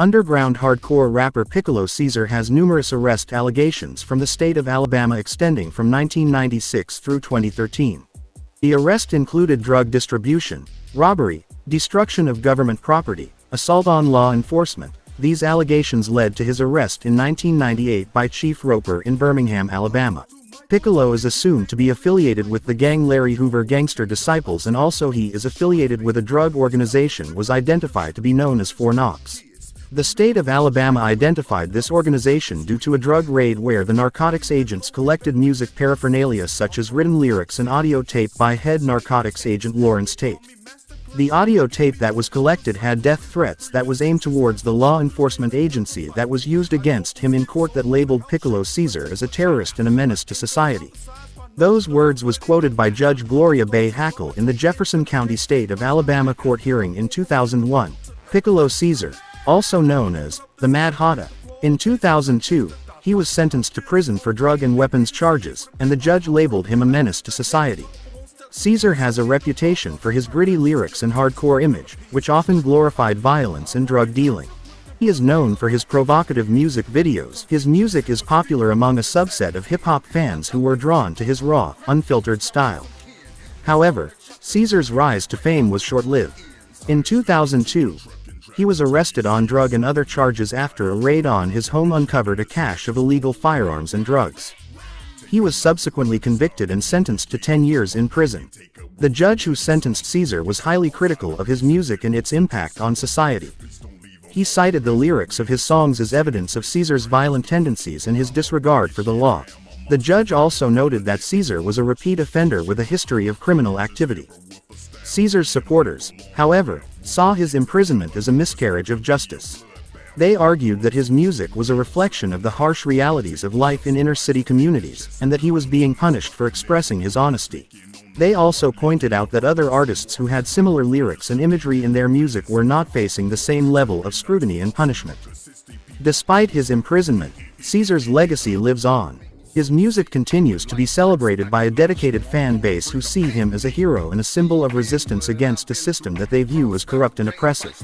Underground hardcore rapper Pickalo Caesar has numerous arrest allegations from the state of Alabama extending from 1996 through 2013. The arrest included drug distribution, robbery, destruction of government property, assault on law enforcement. These allegations led to his arrest in 1998 by Chief Roper in Birmingham, Alabama. Pickalo is assumed to be affiliated with the gang Larry Hoover Gangster Disciples, and also he is affiliated with a drug organization was identified to be known as Fort Knox. The state of Alabama identified this organization due to a drug raid where the narcotics agents collected music paraphernalia such as written lyrics and audio tape by head narcotics agent Lawrence Tate. The audio tape that was collected had death threats that was aimed towards the law enforcement agency that was used against him in court that labeled Pickalo Caesar as a terrorist and a menace to society. Those words was quoted by Judge Gloria Bay Hackle in the Jefferson County State of Alabama court hearing in 2001. Pickalo Caesar, also known as the Mad Hatter. In 2002, he was sentenced to prison for drug and weapons charges, and the judge labeled him a menace to society. Caesar has a reputation for his gritty lyrics and hardcore image, which often glorified violence and drug dealing. He is known for his provocative music videos. His music is popular among a subset of hip-hop fans who were drawn to his raw, unfiltered style. However, Caesar's rise to fame was short-lived. In 2002, he was arrested on drug and other charges after a raid on his home uncovered a cache of illegal firearms and drugs. He was subsequently convicted and sentenced to 10 years in prison. The judge who sentenced Caesar was highly critical of his music and its impact on society. He cited the lyrics of his songs as evidence of Caesar's violent tendencies and his disregard for the law. The judge also noted that Caesar was a repeat offender with a history of criminal activity. Caesar's supporters, however, saw his imprisonment as a miscarriage of justice. They argued that his music was a reflection of the harsh realities of life in inner-city communities, and that he was being punished for expressing his honesty. They also pointed out that other artists who had similar lyrics and imagery in their music were not facing the same level of scrutiny and punishment. Despite his imprisonment, Caesar's legacy lives on. His music continues to be celebrated by a dedicated fan base who see him as a hero and a symbol of resistance against a system that they view as corrupt and oppressive.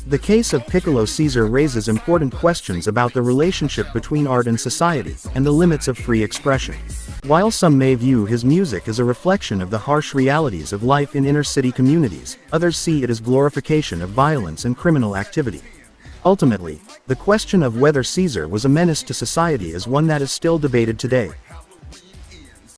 The case of Pickalo Caesar raises important questions about the relationship between art and society, and the limits of free expression. While some may view his music as a reflection of the harsh realities of life in inner-city communities, others see it as glorification of violence and criminal activity. Ultimately, the question of whether Caesar was a menace to society is one that is still debated today.